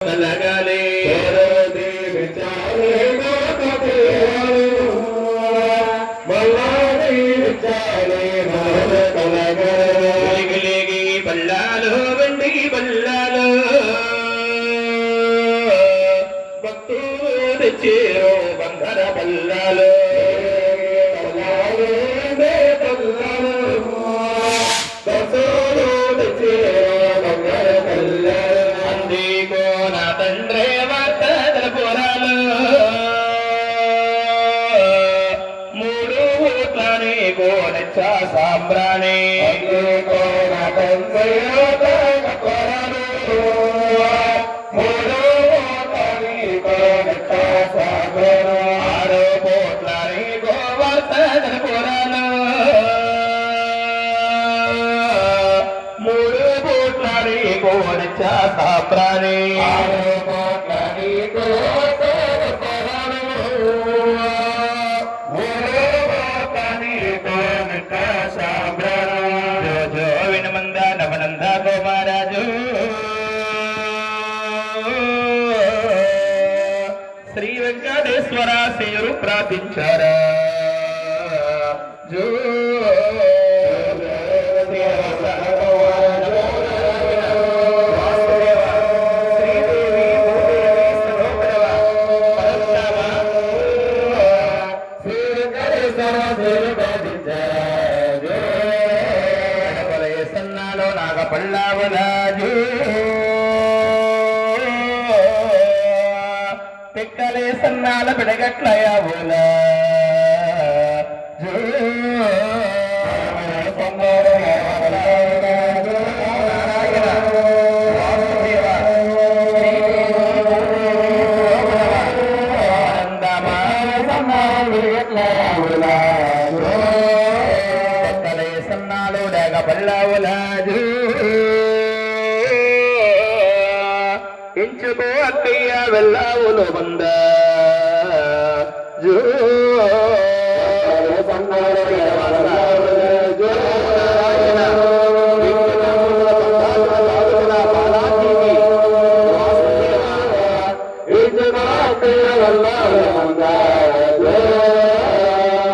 కలగలే బల్లాలు వెండి బల్లాలు భక్తులు తెచ్చేరో బంగార బల్లాలు సాంబ్రాణి ఆరో కోట్లని గోవర్ధన పురాలు 3 కోట్లని కోనచ్చ సాంబ్రాణి శ్రీ వెంకటేశ్వర సేరు ప్రార్థించారా పళ్ళావలాజు పిక్కలే సన్నాల పిడగట్లయావుల పిక్కలే సన్నాలు డగ పళ్ళావలాజు ఎంచుకో అక్కయ్య వెళ్ళావులో బంద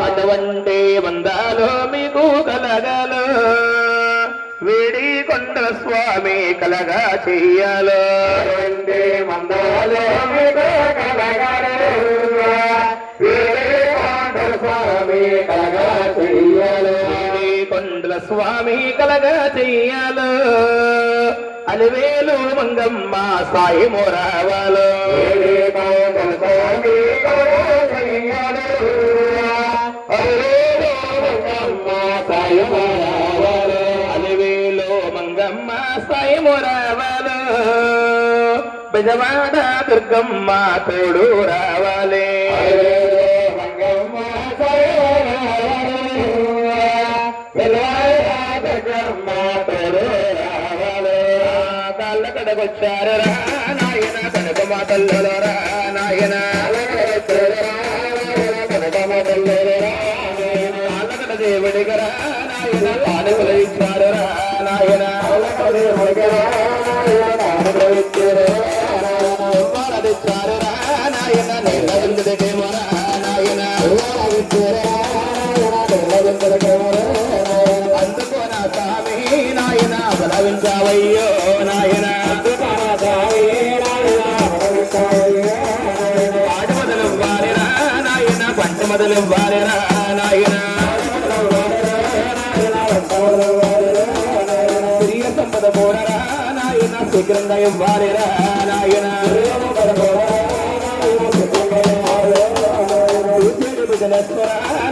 అటువంటి బంధాలు మీకు కలగాలో వేడి కొండల స్వామి కలగా చెయ్యాలో కొండల స్వామి కలగా చెయ్యాలో అలివేలు మంగమ్మ సాయి మోరావాలో అలివేలు మంగమ్మ సాయి మోరావాలో బెజవాడ దుర్గమ్మ తోడు రావాలి కాళ్ళ కడగొచ్చారు రా నాయన కనక మాతల్లో రా నాయన కాళ్ళ కడ దేవుడిగరా నాయన కానుకలు ఇచ్చారు రా నాయన తెచ్చారు రా నాయన నీళ్ళ విందుడికేమో రా నాయన అందుకో నా స్వామి నాయన బలవించావయ్యో నాయన పాట మొదలు వారిరా నాయన పంట మొదలు వారిరా నాయన ప్రియ సంపద పోరరా నాయన శీఘ్రంగా ఇవ్వాలిరా నాయన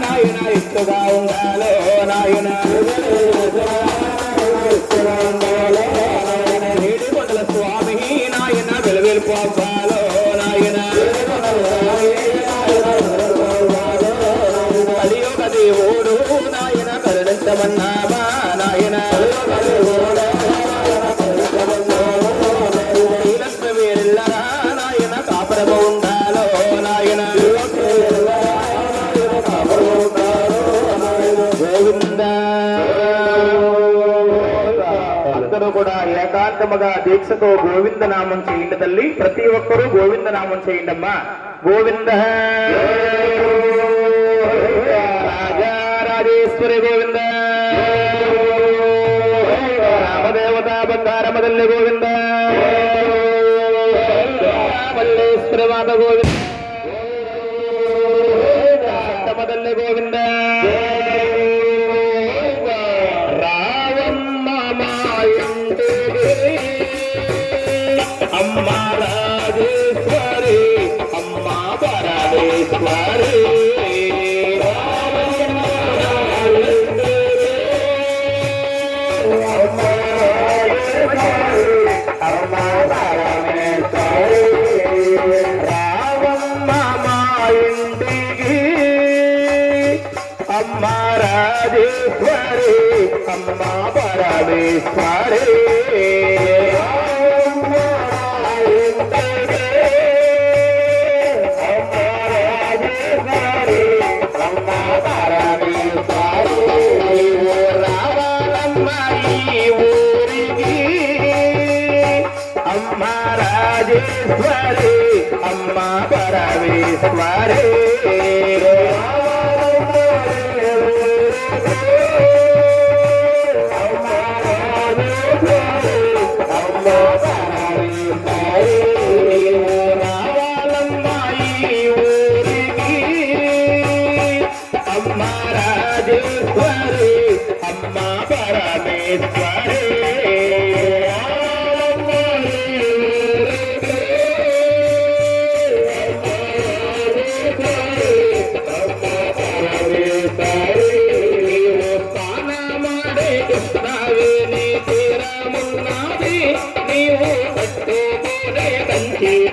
నాయన ఇట్టుగా ఉండాలో నాయన నీటి కొండల స్వామి నాయన వెలువెలుపు అవ్వాలో నాయన కలియుగ దేవుడు నాయన కరుణించమన్నావా నాయన శ్రీలక్ష్మి వీరిల్లరా నాయన కాపరమ ఉండాలో నాయన గోవింద అందరూ కూడా ఏకాంత యథార్థముగా దీక్షతో గోవింద నామం చేయండి తల్లి. ప్రతి ఒక్కరూ గోవింద నామం చేయండి అమ్మా. గోవింద రాజేశ్వరి గోవింద, రామదేవత బంగారమదల్లి గోవింద, మల్లేశ్వరి మాత గోవింద, మదల్లి గోవింద, రావమ్మ మాయంటికి అమ్మ రాజేశ్వరి, అమ్మ పరమేశ్వరి. అమ్మ రాజేశ్వరి, అమ్మ పరమేశ్వరి. రావాలమ్మ ఈ ఊరికి అమ్మ రాజేశ్వరి, అమ్మ పరమేశ్వరి.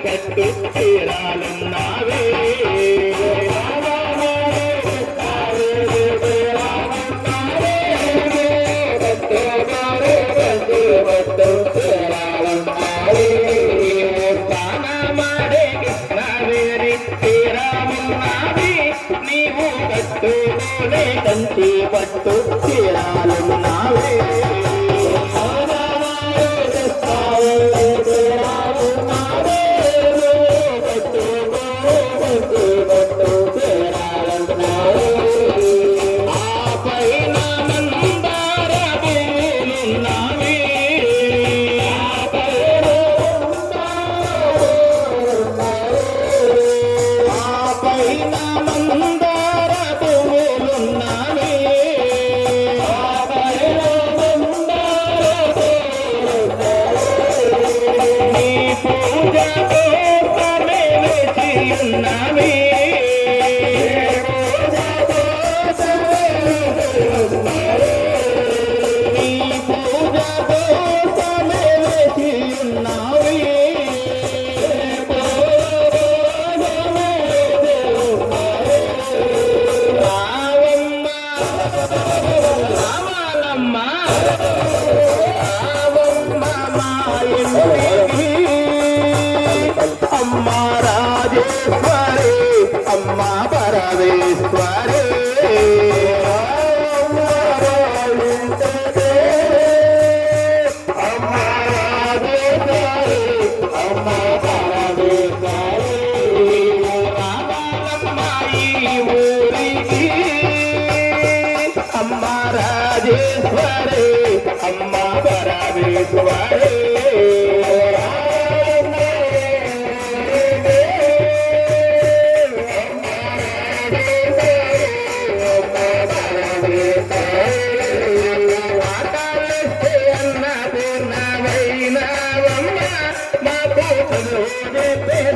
పట్టు చీరాలన్నావే మాడే కృష్ణవేరి శ్రీరామన్నావి, నీవు కట్టుకోలే కంచి పట్టు చీరాలన్నావే. అమ్మ రాజేశ్వరి, అమ్మ పరమేశ్వరి. అమ్మ రాజేశ్వరి, అమ్మ పరమేశ్వరి.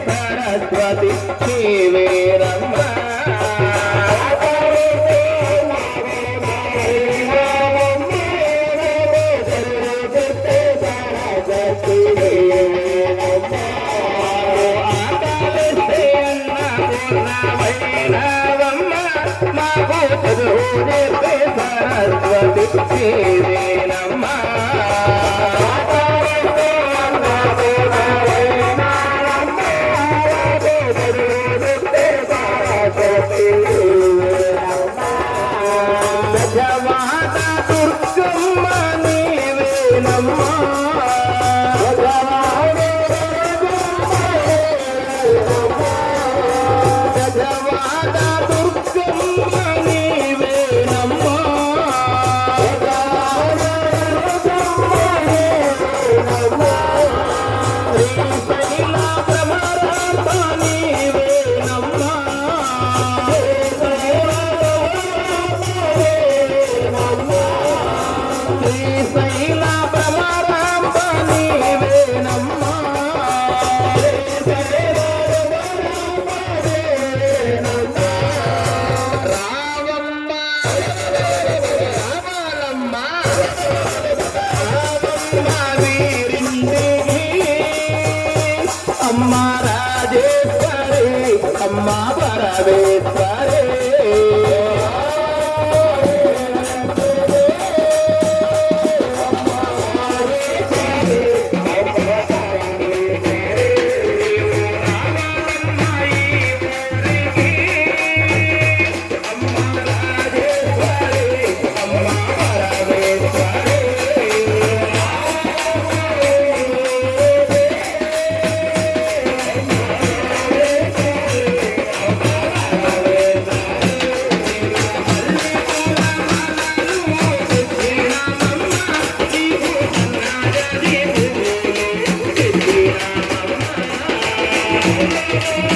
సరస్వతి నీవేరమ్మ, సరస్వతి నీవేరమ్మ. జవాద దుర్గమ్మ నీవేనమ్మ, అమ్మ రాజేశ్వరి అమ్మ పరమేశ్వరి Thank you.